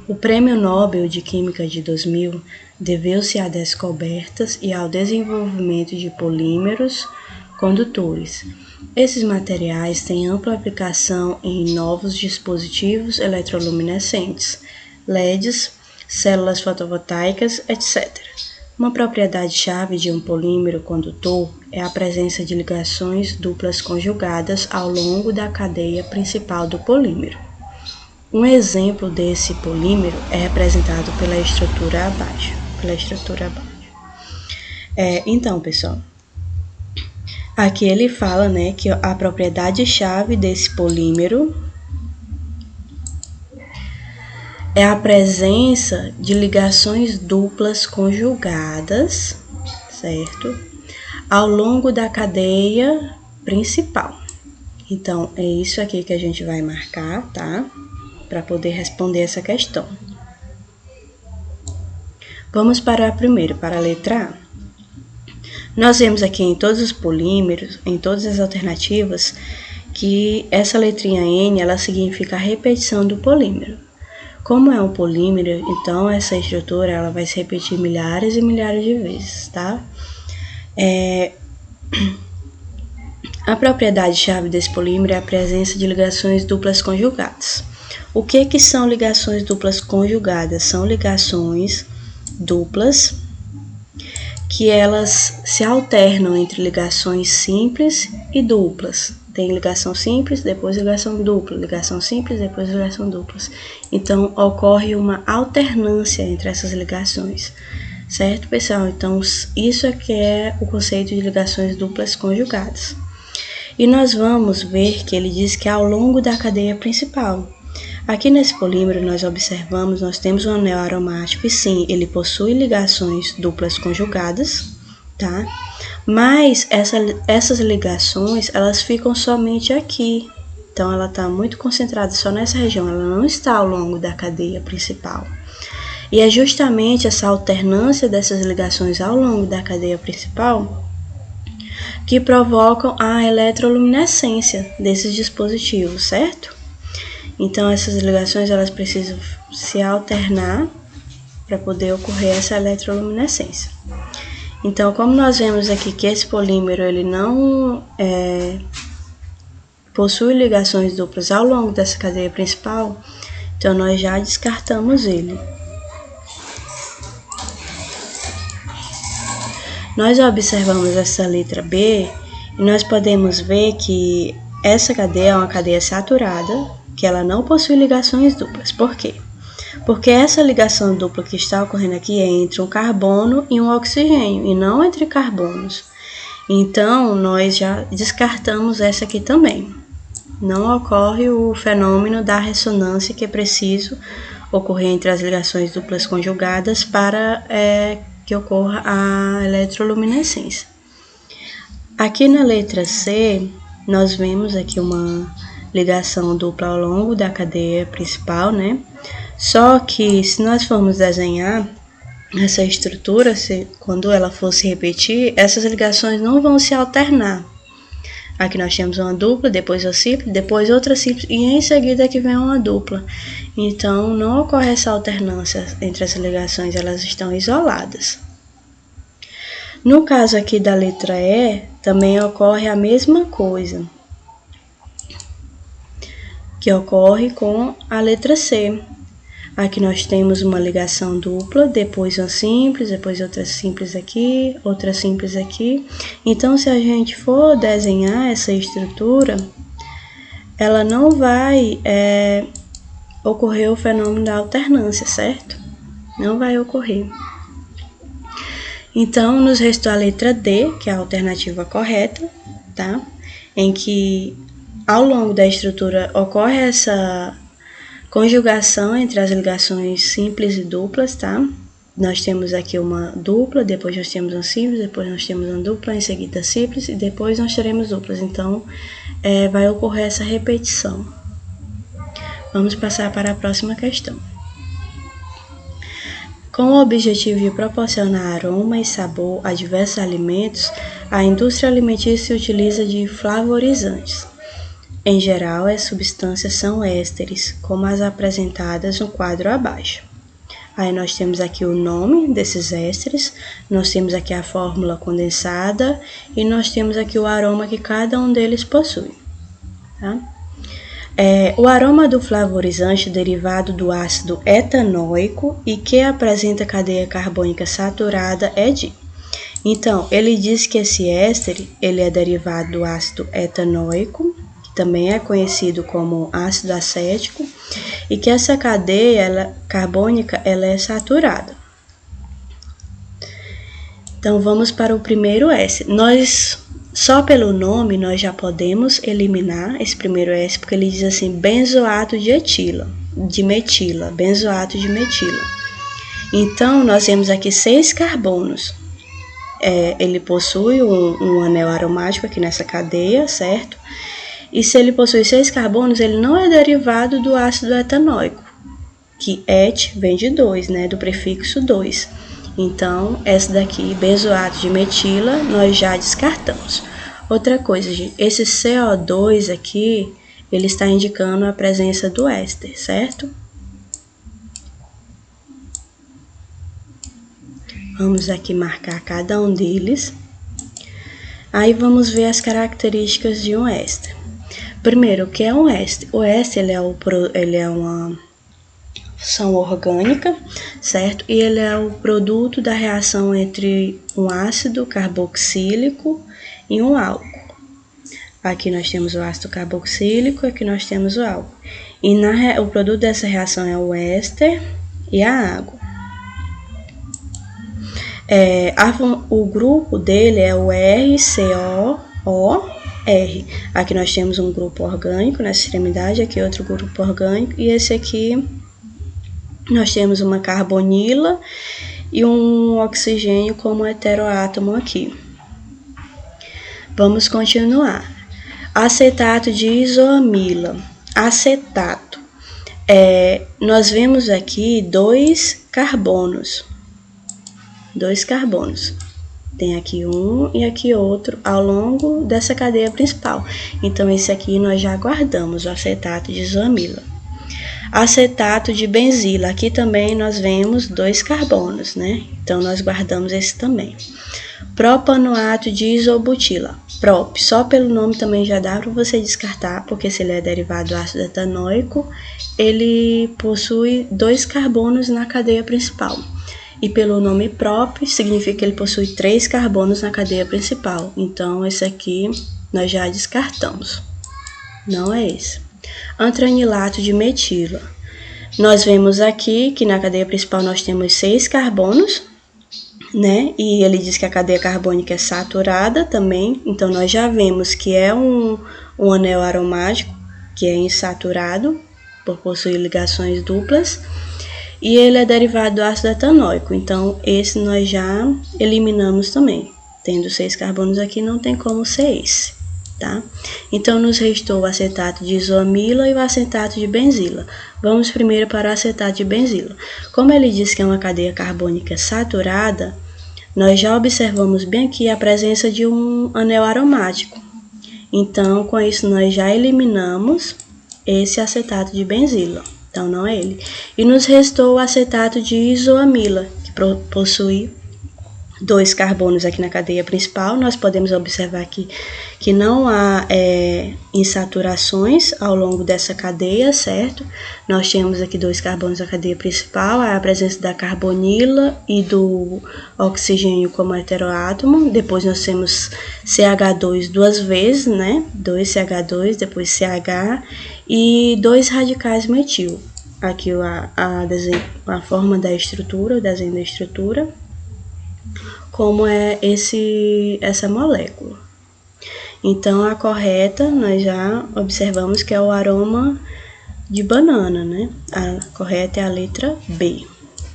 O Prêmio Nobel de Química de 2000 deveu-se a descobertas e ao desenvolvimento de polímeros condutores. Esses materiais têm ampla aplicação em novos dispositivos eletroluminescentes, LEDs, células fotovoltaicas, etc. Uma propriedade-chave de um polímero condutor é a presença de ligações duplas conjugadas ao longo da cadeia principal do polímero. Um exemplo desse polímero é representado pela estrutura abaixo. Então, pessoal, aqui ele fala, que a propriedade-chave desse polímero é a presença de ligações duplas conjugadas, certo? Ao longo da cadeia principal. Então, é isso aqui que a gente vai marcar, tá? Para poder responder essa questão. Vamos para a letra A. Nós vemos aqui em todos os polímeros, em todas as alternativas, que essa letrinha N, ela significa a repetição do polímero. Como é um polímero, então essa estrutura ela vai se repetir milhares e milhares de vezes, tá? A propriedade-chave desse polímero é a presença de ligações duplas conjugadas. O que são ligações duplas conjugadas? São ligações duplas que elas se alternam entre ligações simples e duplas. Tem ligação simples, depois ligação dupla, ligação simples, depois ligação duplas. Então, ocorre uma alternância entre essas ligações. Certo, pessoal? Então, isso aqui é o conceito de ligações duplas conjugadas. E nós vamos ver que ele diz que é ao longo da cadeia principal. Aqui nesse polímero nós observamos, nós temos um anel aromático e sim, ele possui ligações duplas conjugadas, tá? Mas essas ligações, elas ficam somente aqui. Então, ela está muito concentrada só nessa região, ela não está ao longo da cadeia principal. E é justamente essa alternância dessas ligações ao longo da cadeia principal que provocam a eletroluminescência desses dispositivos, certo? Então, essas ligações elas precisam se alternar para poder ocorrer essa eletroluminescência. Então, como nós vemos aqui que esse polímero ele não possui ligações duplas ao longo dessa cadeia principal, então nós já descartamos ele. Nós observamos essa letra B e nós podemos ver que essa cadeia é uma cadeia saturada, que ela não possui ligações duplas. Por quê? Porque essa ligação dupla que está ocorrendo aqui é entre um carbono e um oxigênio, e não entre carbonos. Então, nós já descartamos essa aqui também. Não ocorre o fenômeno da ressonância que é preciso ocorrer entre as ligações duplas conjugadas para que ocorra a eletroluminescência. Aqui na letra C, nós vemos aqui uma ligação dupla ao longo da cadeia principal, Só que se nós formos desenhar essa estrutura, quando ela for se repetir, essas ligações não vão se alternar. Aqui nós temos uma dupla, depois uma simples, depois outra simples e em seguida que vem uma dupla. Então, não ocorre essa alternância entre as ligações, elas estão isoladas. No caso aqui da letra E, também ocorre a mesma coisa que ocorre com a letra C. Aqui nós temos uma ligação dupla, depois uma simples, depois outra simples aqui, outra simples aqui. Então, se a gente for desenhar essa estrutura, ela não vai ocorrer o fenômeno da alternância, certo? Não vai ocorrer. Então, nos restou a letra D, que é a alternativa correta, tá? Em que ao longo da estrutura ocorre essa conjugação entre as ligações simples e duplas, tá? Nós temos aqui uma dupla, depois nós temos uma simples, depois nós temos uma dupla, em seguida simples e depois nós teremos duplas. Então, vai ocorrer essa repetição. Vamos passar para a próxima questão. Com o objetivo de proporcionar aroma e sabor a diversos alimentos, a indústria alimentícia utiliza de flavorizantes. Em geral, as substâncias são ésteres, como as apresentadas no quadro abaixo. Aí nós temos aqui o nome desses ésteres, nós temos aqui a fórmula condensada e nós temos aqui o aroma que cada um deles possui. Tá? O aroma do flavorizante derivado do ácido etanóico e que apresenta cadeia carbônica saturada é de... Então, ele diz que esse éster ele é derivado do ácido etanóico, que também é conhecido como ácido acético, e que essa cadeia carbônica ela é saturada. Então, vamos para o primeiro S. Só pelo nome, nós já podemos eliminar esse primeiro S, porque ele diz assim, benzoato de metila, benzoato de metila. Então, nós temos aqui 6 carbonos. Ele possui um anel aromático aqui nessa cadeia, certo? E se ele possui 6 carbonos, ele não é derivado do ácido etanóico, que et vem de 2, né? Do prefixo 2. Então, essa daqui, benzoato de metila, nós já descartamos. Outra coisa, gente, esse CO2 aqui, ele está indicando a presença do éster, certo? Vamos aqui marcar cada um deles. Aí vamos ver as características de um éster. Primeiro, o que é um éster? O éster ele é uma função orgânica, certo? E ele é o produto da reação entre um ácido carboxílico e um álcool. Aqui nós temos o ácido carboxílico, aqui nós temos o álcool. E o produto dessa reação é o éster e a água. O grupo dele é o RCOOR. Aqui nós temos um grupo orgânico nessa extremidade, aqui outro grupo orgânico, e esse aqui nós temos uma carbonila e um oxigênio como heteroátomo aqui. Vamos continuar. Acetato de isoamila. Acetato. Nós vemos aqui 2 carbonos. 2 carbonos. Tem aqui um e aqui outro ao longo dessa cadeia principal. Então, esse aqui nós já guardamos, o acetato de isoamila. Acetato de benzila. Aqui também nós vemos 2 carbonos, né? Então, nós guardamos esse também. Propanoato de isobutila. Prop. Só pelo nome também já dá para você descartar, porque se ele é derivado do ácido etanóico, ele possui 2 carbonos na cadeia principal. E pelo nome próprio, significa que ele possui 3 carbonos na cadeia principal. Então, esse aqui nós já descartamos. Não é esse. Antranilato de metila. Nós vemos aqui que na cadeia principal nós temos 6 carbonos, né? E ele diz que a cadeia carbônica é saturada também. Então, nós já vemos que é um anel aromático, que é insaturado, por possuir ligações duplas. E ele é derivado do ácido etanóico, então esse nós já eliminamos também. Tendo 6 carbonos aqui, não tem como ser esse, tá? Então, nos restou o acetato de isoamila e o acetato de benzila. Vamos primeiro para o acetato de benzila. Como ele diz que é uma cadeia carbônica saturada, nós já observamos bem aqui a presença de um anel aromático. Então, com isso, nós já eliminamos esse acetato de benzila. Então, não é ele. E nos restou o acetato de isoamila, que possui 2 carbonos aqui na cadeia principal. Nós podemos observar aqui que não há insaturações ao longo dessa cadeia, certo? Nós temos aqui 2 carbonos na cadeia principal, a presença da carbonila e do oxigênio como heteroátomo. Depois nós temos CH2 2 vezes, né? 2 CH2, depois CH e 2 radicais metil. Aqui a forma da estrutura, o desenho da estrutura, como é essa molécula. Então, a correta, nós já observamos que é o aroma de banana, né? A correta é a letra B.